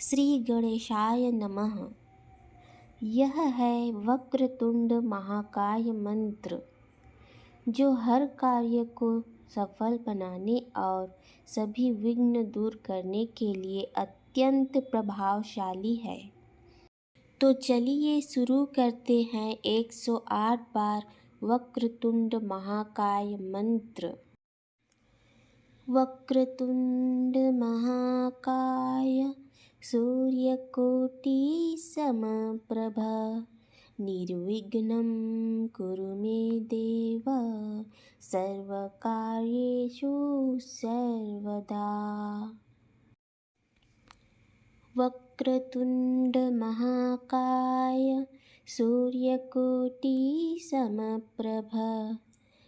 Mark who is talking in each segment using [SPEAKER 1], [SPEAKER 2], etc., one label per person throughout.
[SPEAKER 1] श्री गणेशाय नमः। यह है वक्रतुंड महाकाय मंत्र, जो हर कार्य को सफल बनाने और सभी विघ्न दूर करने के लिए अत्यंत प्रभावशाली है। तो चलिए शुरू करते हैं 108 बार वक्रतुंड महाकाय मंत्र। वक्रतुंड महाकाय सूर्यकोटि समप्रभ निर्विघ्नं कुरु मे देव सर्वकार्येषु सर्वदा। वक्रतुंड महाकाय सूर्यकोटि समप्रभ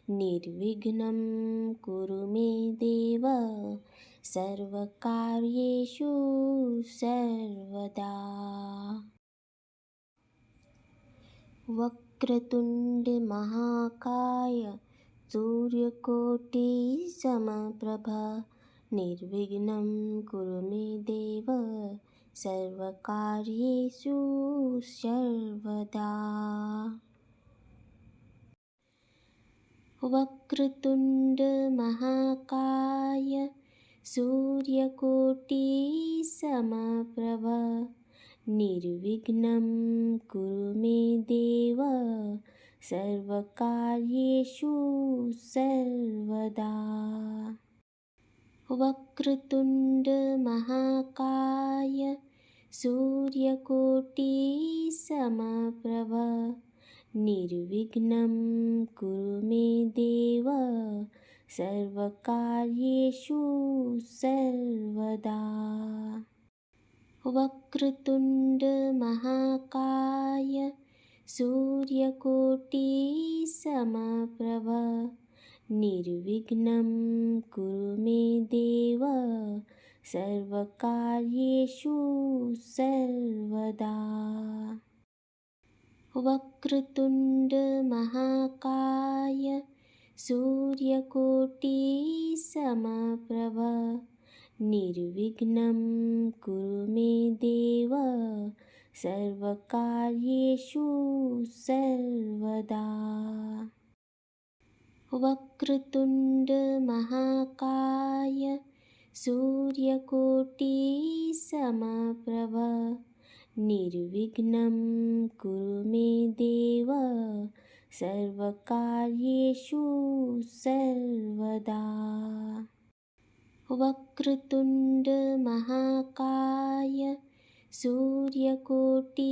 [SPEAKER 1] निर्विघ्नं कुरु मे देव सर्वकार्येषु सर्वदा। वक्रतुंड महाकाय सूर्यकोटि समप्रभ निर्विघ्नं कुरु मे देव सर्वकार्येषु सर्वदा। वक्रतुंड महाकाय सूर्यकोटि समप्रभ निर्विघ्नं कुरु मे देव सर्वकार्येषु सर्वदा। वक्रतुंड महाकाय सूर्यकोटि समप्रभ निर्विघ्नं कुरु मे देव सर्वकार्येषु सर्वदा। वक्रतुंड महाकाय सूर्यकोटि समप्रभ निर्विघ्नं कुरु मे देव सर्वकार्येषु सर्वदा। वक्रतुंड महाकाय सूर्यकोटि समप्रभ निर्विघ्नं कुरु मे देव सर्वकार्येषु सर्वदा। वक्रतुंड महाकाय सूर्यकोटि समप्रभ निर्विघ्नं कुरु मे देव सर्वकार्येषु सर्वदा। वक्रतुंड महाकाय सूर्यकोटि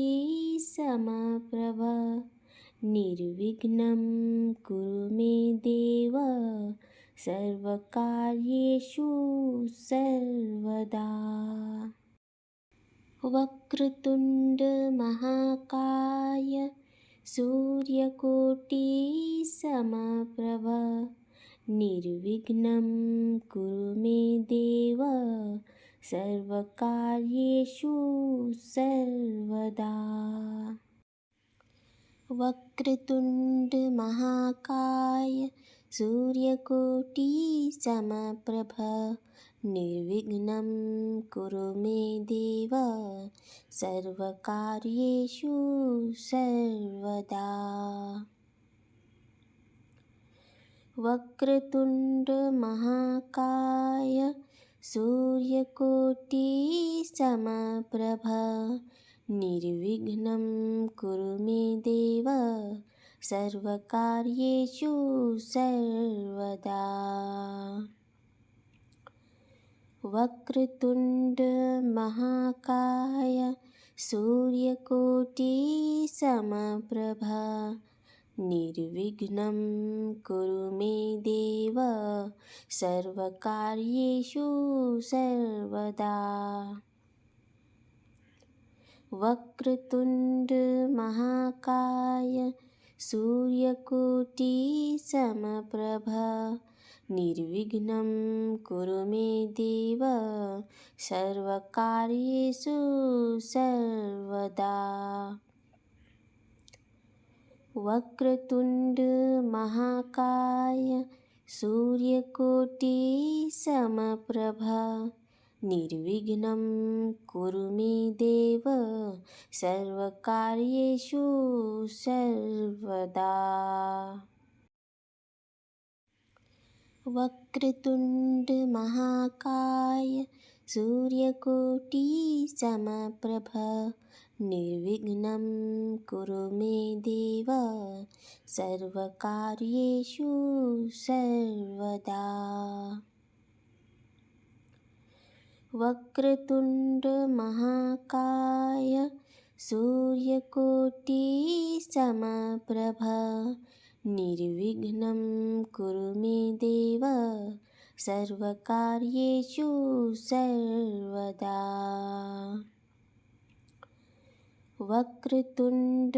[SPEAKER 1] समप्रभ निर्विघ्नं कुरु मे देव सर्वकार्येषु सर्वदा। वक्रतुंड महाकाय सूर्यकोटि समप्रभ निर्विघ्नं कुरु मे देव सर्वकार्येषु सर्वदा। वक्रतुंड महाकाय सूर्यकोटि समप्रभ निर्विघ्नं कुरु मे देव सर्वकार्येषु सर्वदा। वक्रतुंड महाकाय सूर्यकोटि समप्रभ निर्विघ्नं कुरु मे देव सर्वकार्येषु सर्वदा। वक्रतुंड महाकाय सूर्यकोटि समप्रभ निर्विघ्नं कुरु मे देव सर्वकार्येषु सर्वदा। वक्रतुंड महाकाय सूर्यकोटि समप्रभ निर्विघ्नं कुरु मे देव सर्वकार्येषु सर्वदा। वक्रतुंड महाकाय सूर्यकोटि समप्रभ निर्विघ्नं कुरु मे देव सर्वकार्येषु सर्वदा। वक्रतुण्ड महाकाय सूर्यकोटिसमप्रभ निर्विघ्नं कुरु मे देव सर्वकार्येषु सर्वदा। वक्रतुण्ड महाकाय सूर्यकोटिसमप्रभ निर्विघ्नं कुरु मे देव सर्वकार्येषु सर्वदा। वक्रतुण्ड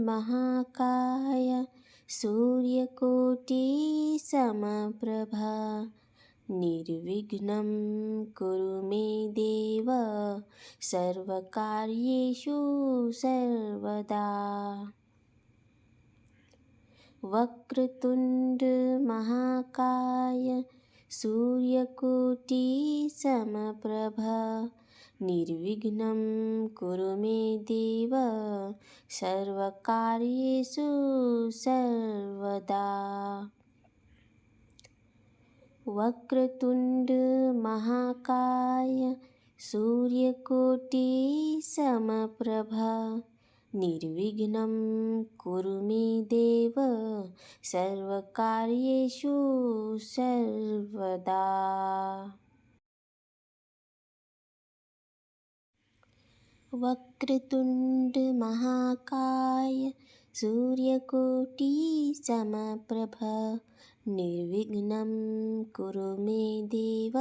[SPEAKER 1] महाकाय सूर्यकोटिसमप्रभ निर्विघ्नं कुरु मे देव सर्वकार्येषु सर्वदा। वक्रतुण्ड महाकाय सूर्यकोटिसमप्रभ निर्विघ्नं कुरु मे देव सर्वकार्येषु सर्वदा। वक्रतुण्ड महाकाय सूर्यकोटिसमप्रभ निर्विघ्नं कुरु मे देव सर्वकार्येषु सर्वदा। वक्रतुण्ड महाकाय सूर्यकोटिसमप्रभ निर्विघ्नं कुरु मे देव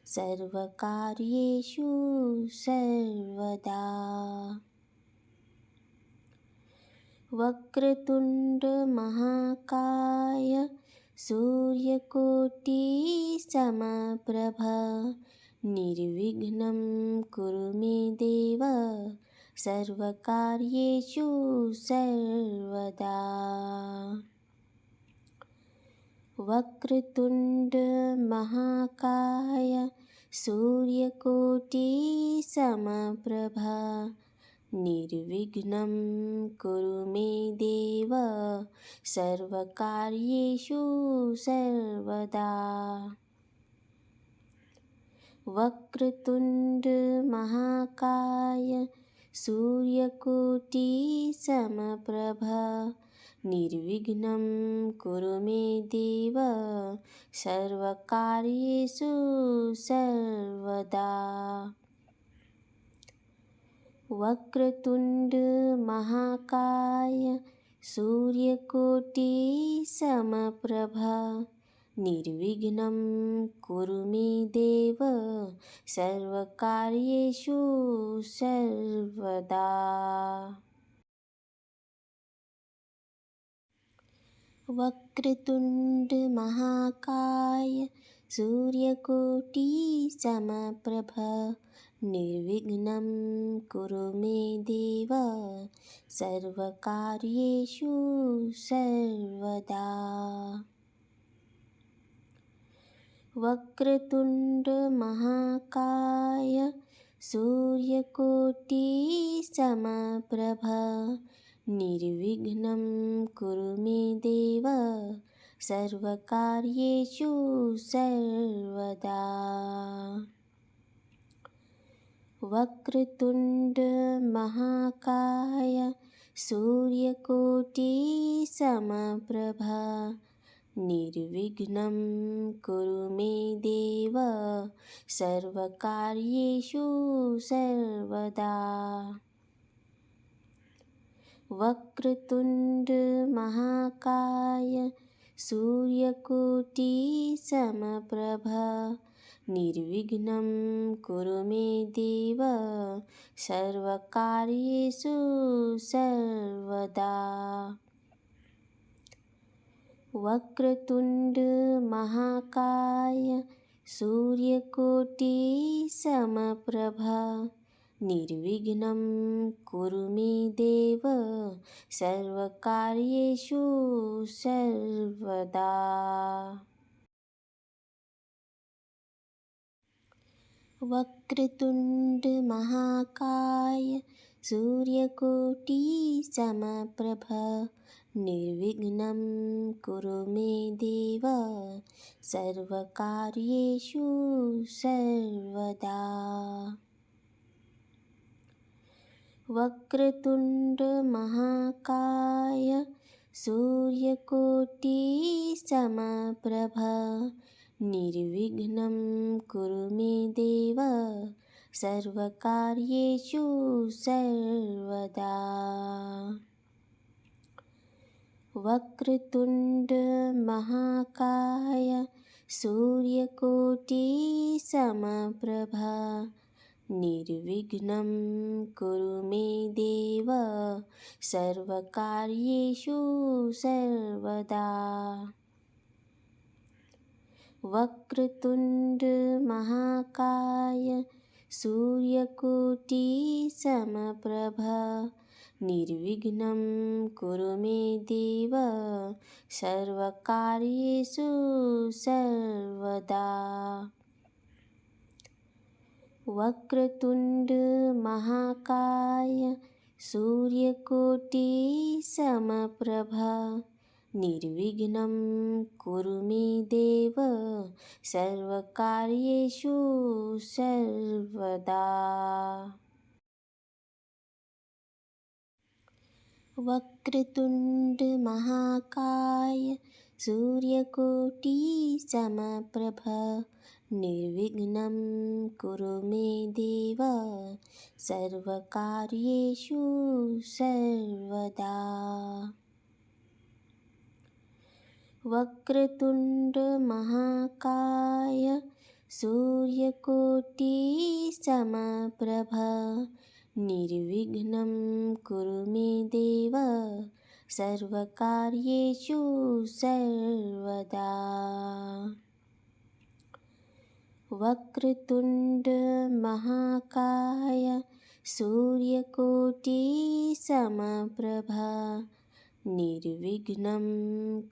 [SPEAKER 1] सर्वकार्येषु सर्वदा। वक्रतुण्ड महाकाय सूर्यकोटिसमप्रभ निर्विघ्नं कुरु मे देव सर्वकार्येषु सर्वदा। वक्रतुण्ड महाकाय सूर्यकोटिसमप्रभ निर्विघ्नं कुरु मे देव सर्वकार्येषु सर्वदा। वक्रतुण्ड महाकाय सूर्यकोटिसमप्रभ निर्विघ्नं कुरु मे देव सर्वकार्येषु सर्वदा। वक्रतुण्ड महाकाय सूर्यकोटिसमप्रभ निर्विघ्नं कुरु मे देव सर्वकार्येषु सर्वदा। वक्रतुण्ड महाकाय सूर्यकोटिसमप्रभ निर्विघ्नं कुरु मे देव सर्वकार्येषु सर्वदा। वक्रतुण्ड महाकाय सूर्यकोटिसमप्रभ निर्विघ्नं कुरु मे देव सर्वकार्येषु सर्वदा। वक्रतुण्ड महाकाय सूर्यकोटिसमप्रभ निर्विघ्नं कुरु मे देव सर्वकार्येषु सर्वदा। वक्रतुण्ड महाकाय सूर्यकोटिसमप्रभ निर्विघ्नं कुरु मे देव सर्वकार्येषु सर्वदा। वक्रतुण्ड महाकाय सूर्यकोटिसमप्रभ निर्विघ्नं कुरु मे देव सर्वकार्येषु सर्वदा। वक्रतुण्ड महाकाय सूर्यकोटि समप्रभ निर्विघ्नं कुरु मे देव सर्वकार्येषु सर्वदा। वक्रतुण्ड महाकाय सूर्यकोटि समप्रभ निर्विघ्नं कुरु मे देव सर्वकार्येषु सर्वदा। वक्रतुण्ड महाकाय सूर्यकोटि समप्रभ निर्विघ्नं कुरु मे देव सर्वकार्येषु सर्वदा। वक्रतुण्ड महाकाय सूर्यकोटि समप्रभ निर्विघ्नं कुरु मे देव सर्वकार्येषु सर्वदा। वक्रतुण्ड महाकाय सूर्यकोटि समप्रभ निर्विघ्नं कुरु मे देव सर्वकार्येषु सर्वदा। वक्रतुण्ड महाकाय सूर्यकोटि समप्रभ निर्विघ्नं कुरु मे देव सर्वकार्येषु सर्वदा। वक्रतुण्ड महाकाय सूर्यकोटि समप्रभ निर्विघ्नं कुरु मे देव सर्वकार्येषु सर्वदा। वक्रतुण्ड महाकाय सूर्यकोटि समप्रभ निर्विघ्नं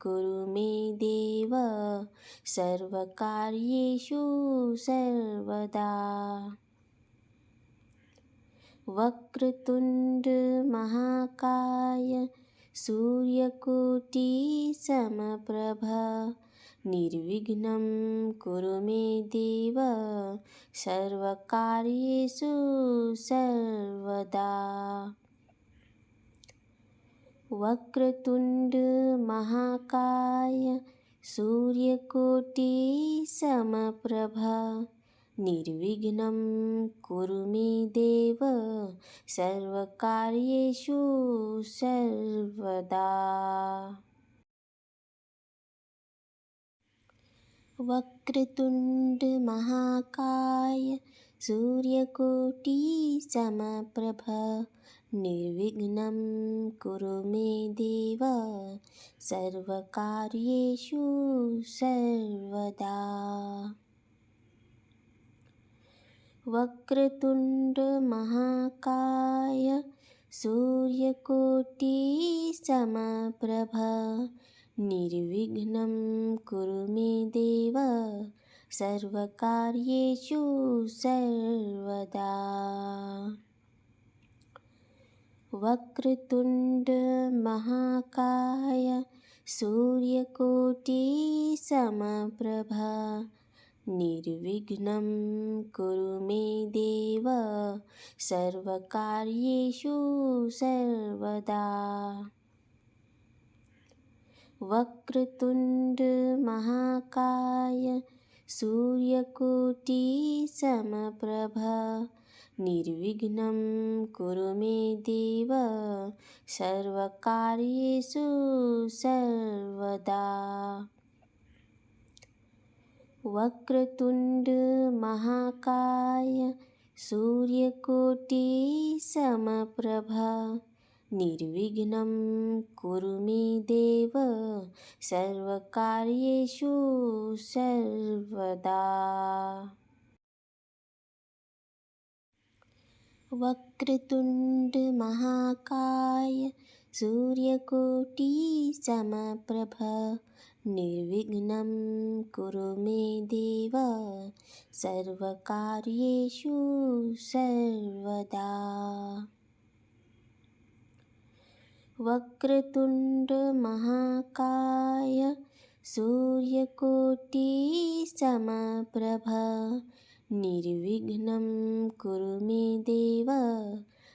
[SPEAKER 1] कुरु मे देव सर्वकार्येषु सर्वदा। वक्रतुण्ड महाकाय सूर्यकोटि समप्रभ निर्विघ्नं कुरु मे देव सर्वकार्येषु सर्वदा। वक्रतुण्ड महाकाय सूर्यकोटि समप्रभ निर्विघ्नं कुरु मे देव सर्वकार्येषु सर्वदा। वक्रतुण्ड महाकाय सूर्यकोटि समप्रभ निर्विघ्नं कुरु मे देव सर्वकार्येषु सर्वदा। वक्रतुण्ड महाकाय सूर्यकोटि समप्रभ निर्विघ्नं कुरु मे देव सर्वकार्येषु सर्वदा। वक्रतुण्ड महाकाय सूर्यकोटि समप्रभ निर्विघ्नं कुरु मे देव सर्वकार्येषु सर्वदा। वक्रतुण्ड महाकाय सूर्यकोटि समप्रभ निर्विघ्नं कुरु मे देव सर्वकार्येषु सर्वदा। वक्रतुण्ड महाकाय सूर्यकोटि समप्रभ निर्विघ्नं कुरु मे देव सर्वकार्येषु सर्वदा। वक्रतुण्ड महाकाय सूर्यकोटि समप्रभ निर्विघ्नं कुरु मे देव सर्वकार्येषु सर्वदा। वक्रतुण्डमहाकाय सूर्यकोटिसमप्रभ निर्विघ्नं कुरु मे देव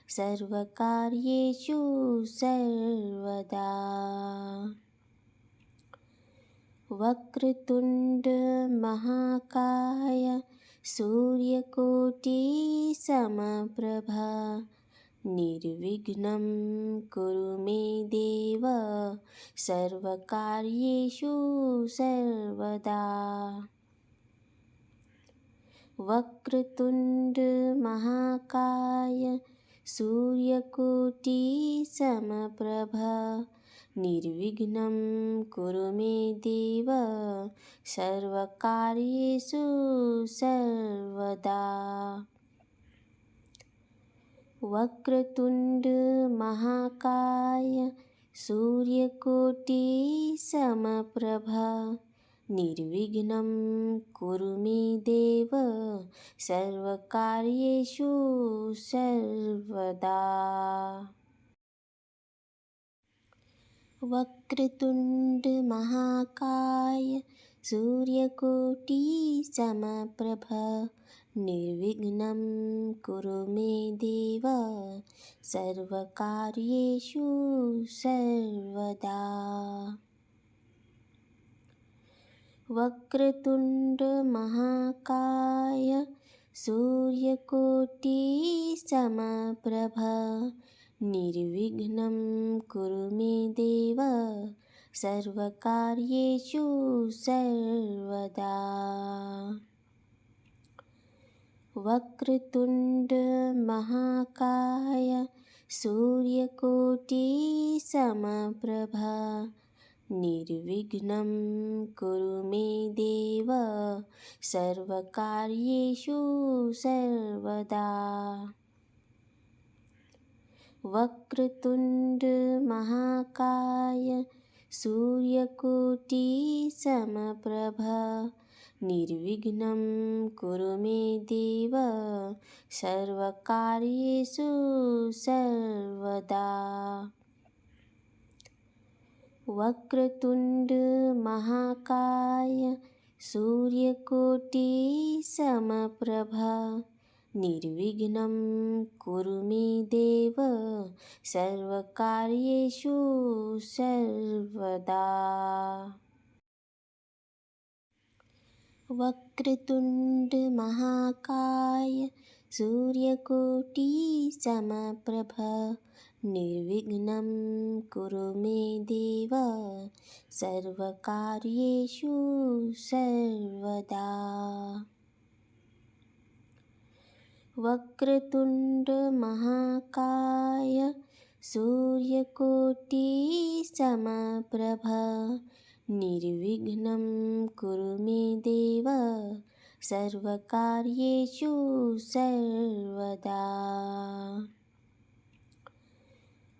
[SPEAKER 1] सर्वकार्येषु सर्वदा। वक्रतुण्डमहाकाय सूर्यकोटिसमप्रभ निर्विघ्नं कुरु मे देव सर्वकार्येषु सर्वदा। वक्रतुण्डमहाकाय सूर्यकोटिसमप्रभ निर्विघ्नं कुरु मे देव सर्वकार्येषु सर्वदा। वक्रतुण्डमहाकाय सूर्यकोटिसमप्रभ निर्विघ्नं कुरु मे देव सर्वकार्येषु सर्वदा। वक्रतुण्डमहाकाय सूर्यकोटिसमप्रभ निर्विघ्नं कुरु मे देव सर्वकार्येषु सर्वदा। वक्रतुण्डमहाकाय सूर्यकोटिसमप्रभ निर्विघ्नं कुरु मे देव सर्वकार्येषु सर्वदा। वक्रतुण्डमहाकाय सूर्यकोटिसमप्रभ निर्विघ्नं कुरु मे देव सर्वकार्येषु सर्वदा। वक्रतुण्डमहाकाय सूर्यकोटिसमप्रभ निर्विघ्नं कुरु मे देव सर्वकार्येषु सर्वदा। वक्रतुण्डमहाकाय सूर्यकोटिसमप्रभ निर्विघ्नं कुरु मे देव सर्वकार्येषु सर्वदा। वक्रतुण्डमहाकाय सूर्यकोटिसमप्रभ निर्विघ्नं कुरु मे देव सर्वकार्येषु सर्वदा। वक्रतुण्डमहाकाय सूर्यकोटिसमप्रभ निर्विघ्नं कुरु मे देव सर्वकार्येषु सर्वदा।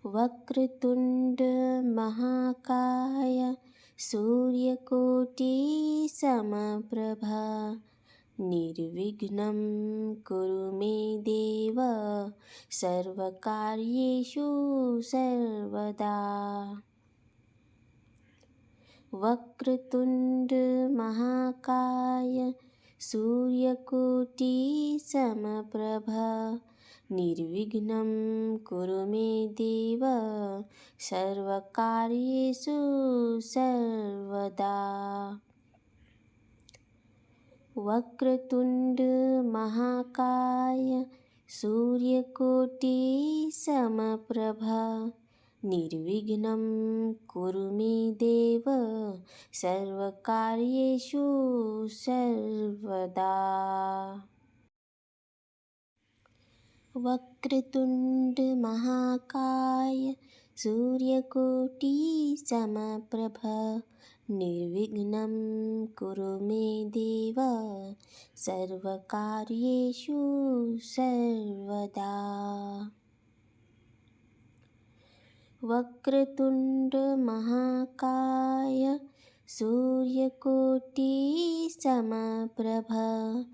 [SPEAKER 1] वक्रतुण्डमहाकाय सूर्यकोटिसमप्रभ निर्विघ्नं कुरु मे देव सर्वकार्येषु सर्वदा। वक्रतुण्डमहाकाय सूर्यकोटिसमप्रभ निर्विघ्नं कुरु मे देव सर्वकार्येषु सर्वदा। वक्रतुण्डमहाकाय सूर्यकोटिसमप्रभ निर्विघ्नं कुरु मे देव सर्वकार्येषु सर्वदा। वक्रतुण्डमहाकाय सूर्यकोटिसमप्रभ निर्विघ्नं कुरु मे देव सर्वकार्येषु सर्वदा। वक्रतुण्डमहाकाय सूर्यकोटिसमप्रभा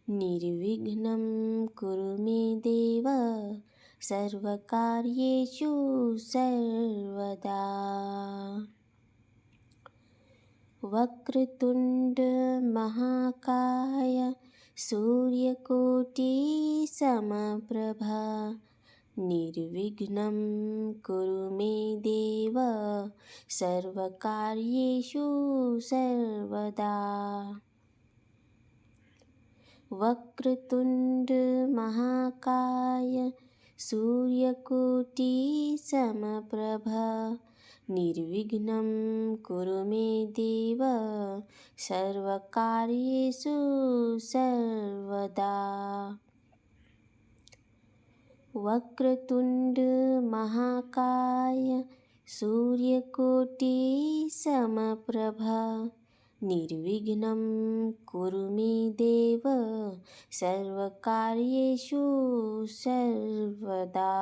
[SPEAKER 1] निर्विघ्नं कुरु मे देव सर्वकार्येषु सर्वदा। वक्रतुण्ड महाकाय सूर्यकोटिसमप्रभा निर्विघ्नं कुरु मे देव सर्वकार्येषु सर्वदा। वक्रतुण्ड महाकाय सूर्यकोटिसमप्रभा निर्विघ्नं कुरु मे देव सर्वकार्येषु सर्वदा। वक्रतुण्ड महाकाय सूर्यकोटिसमप्रभा निर्विघ्नं कुरु मे देव सर्वकार्येषु सर्वदा।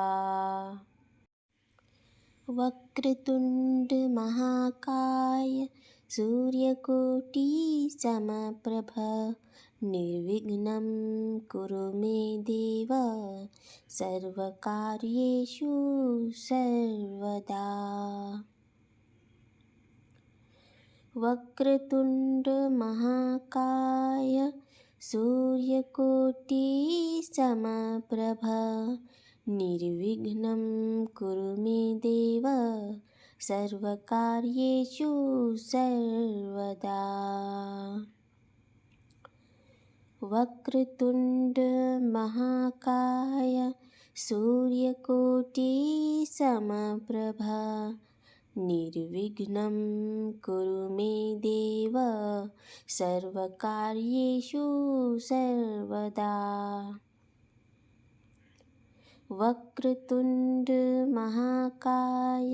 [SPEAKER 1] वक्रतुण्ड महाकाय सूर्यकोटिसमप्रभा निर्विघ्नं कुरु मे देव सर्वकार्येषु सर्वदा। वक्रतुण्ड महाकाय सूर्यकोटिसमप्रभा निर्विघ्नं कुरु मे देव सर्वकार्येषु सर्वदा। वक्रतुण्ड महाकाय सूर्यकोटिसमप्रभा निर्विघ्नं कुरु मे देव सर्वकार्येषु सर्वदा। वक्रतुण्ड महाकाय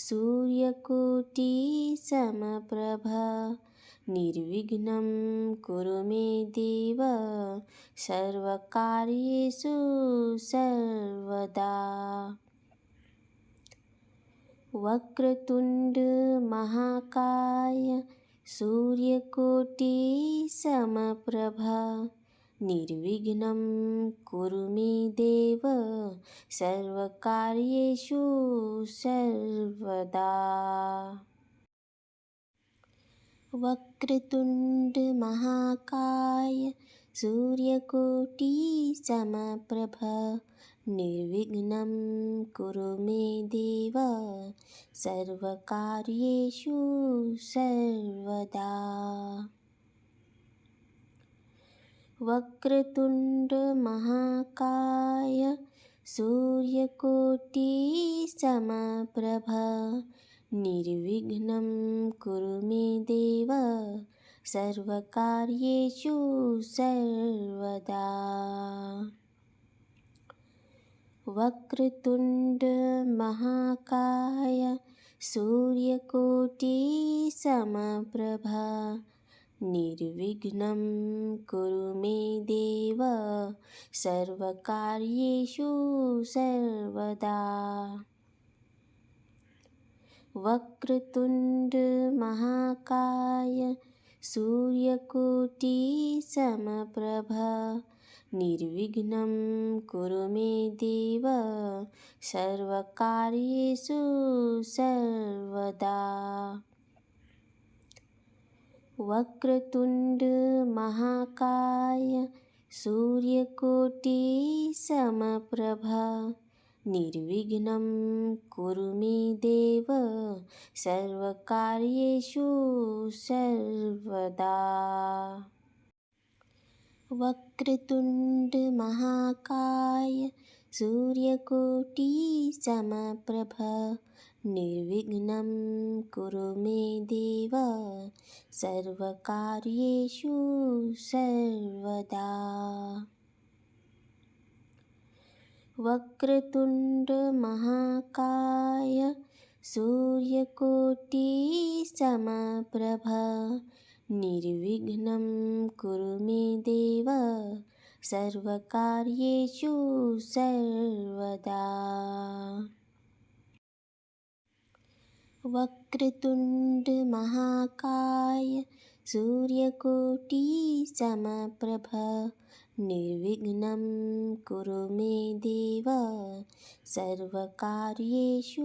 [SPEAKER 1] सूर्यकोटिसमप्रभा निर्विघ्नं कुरु मे देव सर्वकार्येषु सर्वदा। वक्रतुण्ड महाकाय सूर्यकोटिसमप्रभा निर्विघ्नं कुरु मे देव सर्वकार्येषु सर्वदा। वक्रतुण्ड महाकाय सूर्यकोटिसमप्रभा निर्विघ्नं कुरु मे देव सर्वकार्येषु सर्वदा। वक्रतुण्ड महाकाय सूर्यकोटिसमप्रभा निर्विघ्नं कुरु मे देव सर्वकार्येषु सर्वदा। वक्रतुण्ड महाकाय सूर्यकोटिसमप्रभा निर्विघ्नं कुरु मे देव सर्वकार्येषु सर्वदा। वक्रतुण्ड महाकाय सूर्यकोटिसमप्रभा निर्विघ्नं कुरु मे देव सर्वकार्येषु सर्वदा। वक्रतुण्ड महाकाय सूर्यकोटिसमप्रभा निर्विघ्नं कुरु मे देव सर्वकार्येषु सर्वदा। वक्रतुण्ड महाकाय सूर्यकोटिसमप्रभा निर्विघ्नं कुरु मे देव सर्वकार्येषु सर्वदा। वक्रतुण्ड महाकाय सूर्यकोटिसमप्रभा निर्विघ्नं कुरु मे देव सर्वकार्येषु सर्वदा। वक्रतुण्ड महाकाय सूर्यकोटिसमप्रभ निर्विघ्नं कुरु मे देव सर्वकार्येषु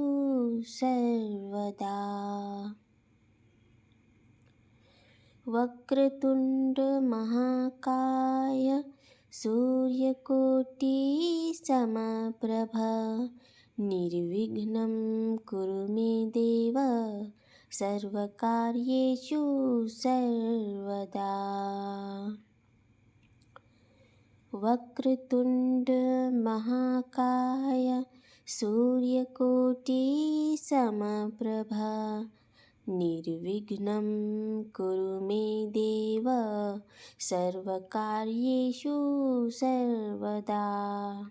[SPEAKER 1] सर्वदा। वक्रतुण्ड महाकाय सूर्यकोटिसमप्रभ निर्विघ्नं कुरु मे देव सर्वकार्येषु सर्वदा। वक्रतुण्ड महाकाय सूर्यकोटिसमप्रभ निर्विघ्नं कुरु मे देव सर्वकार्येषु सर्वदा।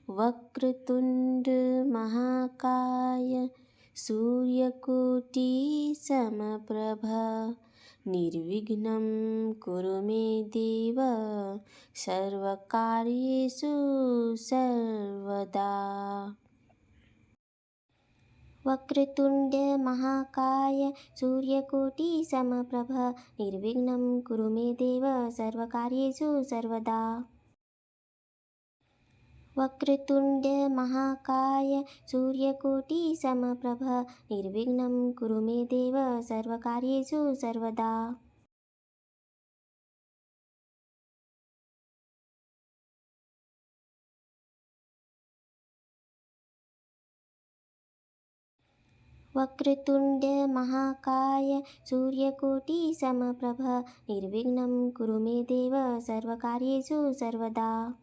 [SPEAKER 1] वक्रतुण्ड महाकाय सूर्यकोटिसमप्रभ निर्विघ्नं कुरु मे देव सर्वकार्येषु सर्वदा। वक्रतुण्ड महाकाय सूर्यकोटिसमप्रभ निर्विघ्नं कुरु मे देव सर्वकार्येषु सर्वदा। वक्रतुण्ड महाकाय सूर्यकोटिसमप्रभ निर्विघ्नं कुरु मे देव सर्वकार्येषु सर्वदा। वक्रतुण्ड महाकाय सूर्यकोटिसमप्रभ निर्विघ्नं कुरु मे देव सर्वकार्येषु सर्वदा।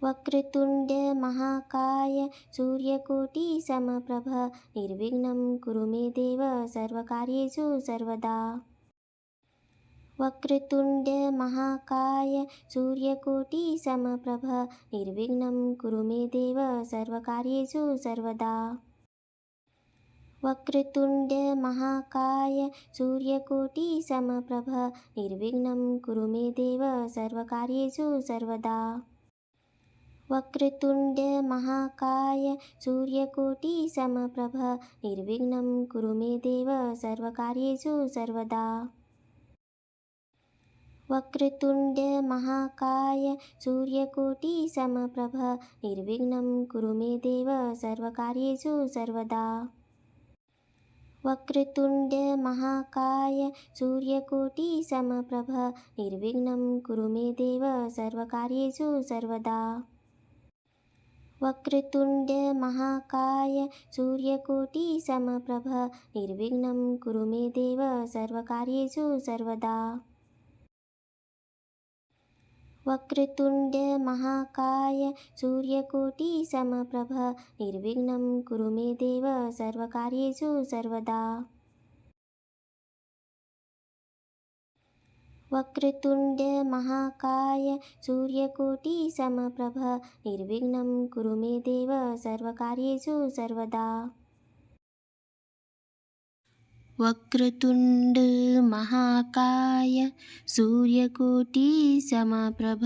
[SPEAKER 1] वक्रतुण्ड महाकाय सूर्यकोटिसमप्रभ निर्विघ्नं कुरु मे देव सर्वकार्येषु सर्वदा। वक्रतुण्ड महाकाय सूर्यकोटिसमप्रभ निर्विघ्नं कुरु मे देव सर्वकार्येषु सर्वदा। वक्रतुण्ड महाकाय सूर्यकोटिसमप्रभ निर्विघ्नं कुरु मे देव सर्वकार्येषु सर्वदा। वक्रतुण्ड महाकाय सूर्यकोटिसमप्रभ निर्विघ्नं कुरु मे देव सर्वकार्येषु सर्वदा। वक्रतुण्ड महाकाय सूर्यकोटिसमप्रभ निर्विघ्नं कुरु मे देव सर्वकार्येषु सर्वदा। वक्रतुण्ड महाकाय सूर्यकोटिसमप्रभ निर्विघ्नं कुरु मे देव सर्वकार्येषु सर्वदा। वक्रतुण्ड महाकाय सूर्यकोटिसमप्रभ निर्विघ्नं कुरु मे देव सर्वकार्येषु सर्वदा। वक्रतुण्ड महाकाय सूर्यकोटिसमप्रभ निर्विघ्नं कुरु मे देव सर्वकार्येषु सर्वदा। वक्रतुण्ड महाकाय सूर्यकोटिसमप्रभ निर्विघ्नं कुरु मे देव सर्वकार्येषु सर्वदा। वक्रतुण्ड महाकाय सूर्यकोटिसमप्रभ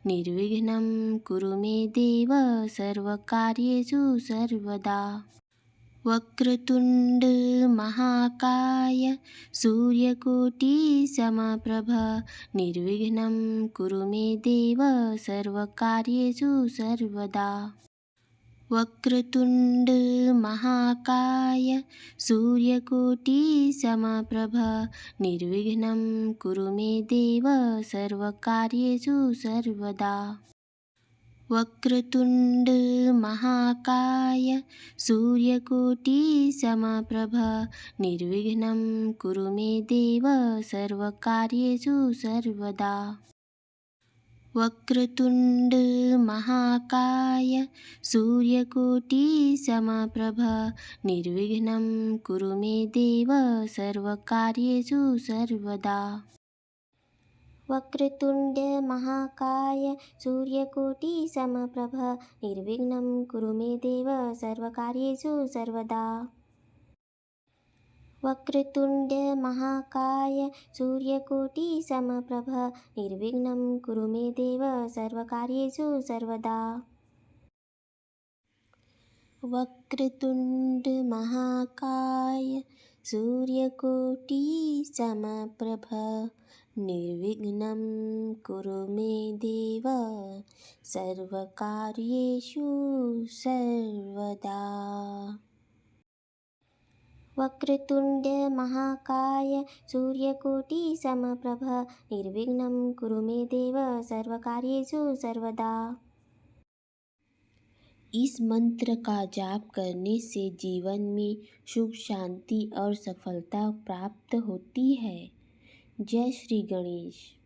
[SPEAKER 1] निर्विघ्नं कुरु मे देव सर्वकार्येषु सर्वदा। वक्रतुण्ड महाकाय सूर्यकोटिसमप्रभ निर्विघ्नं कुरु मे देव सर्वकार्येषु सर्वदा। वक्रतुण्ड महाकाय सूर्यकोटिसमप्रभ निर्विघ्नं कुरु मे देव सर्वकार्येषु सर्वदा। वक्रतुण्ड महाकाय सूर्यकोटिसमप्रभ निर्विघ्नं कुरु मे देव सर्वकार्येषु सर्वदा। वक्रतुण्ड महाकाय सूर्यकोटिसमप्रभ निर्विघ्नं कुरु मे देव सर्वकार्येषु सर्वदा। वक्रतुण्ड महाकाय सूर्यकोटिसमप्रभ निर्विघ्नं कुरु मे देव सर्वकार्येषु सर्वदा। वक्रतुण्ड महाकाय सूर्यकोटिसमप्रभ निर्विघ्नं कुरु मे देव सर्वकार्येषु सर्वदा। वक्रतुंड महाकाय सूर्यकोटि समप्रभ निर्विघ्नं कुरु मे देव सर्वकार्येषु सर्वदा। वक्रतुंड महाकाय सूर्यकोटि समप्रभ निर्विघ्नं कुरु मे देव सर्वकार्येषु सर्वदा। इस मंत्र का जाप करने से जीवन में सुख, शांति और सफलता प्राप्त होती है। जय श्री गणेश।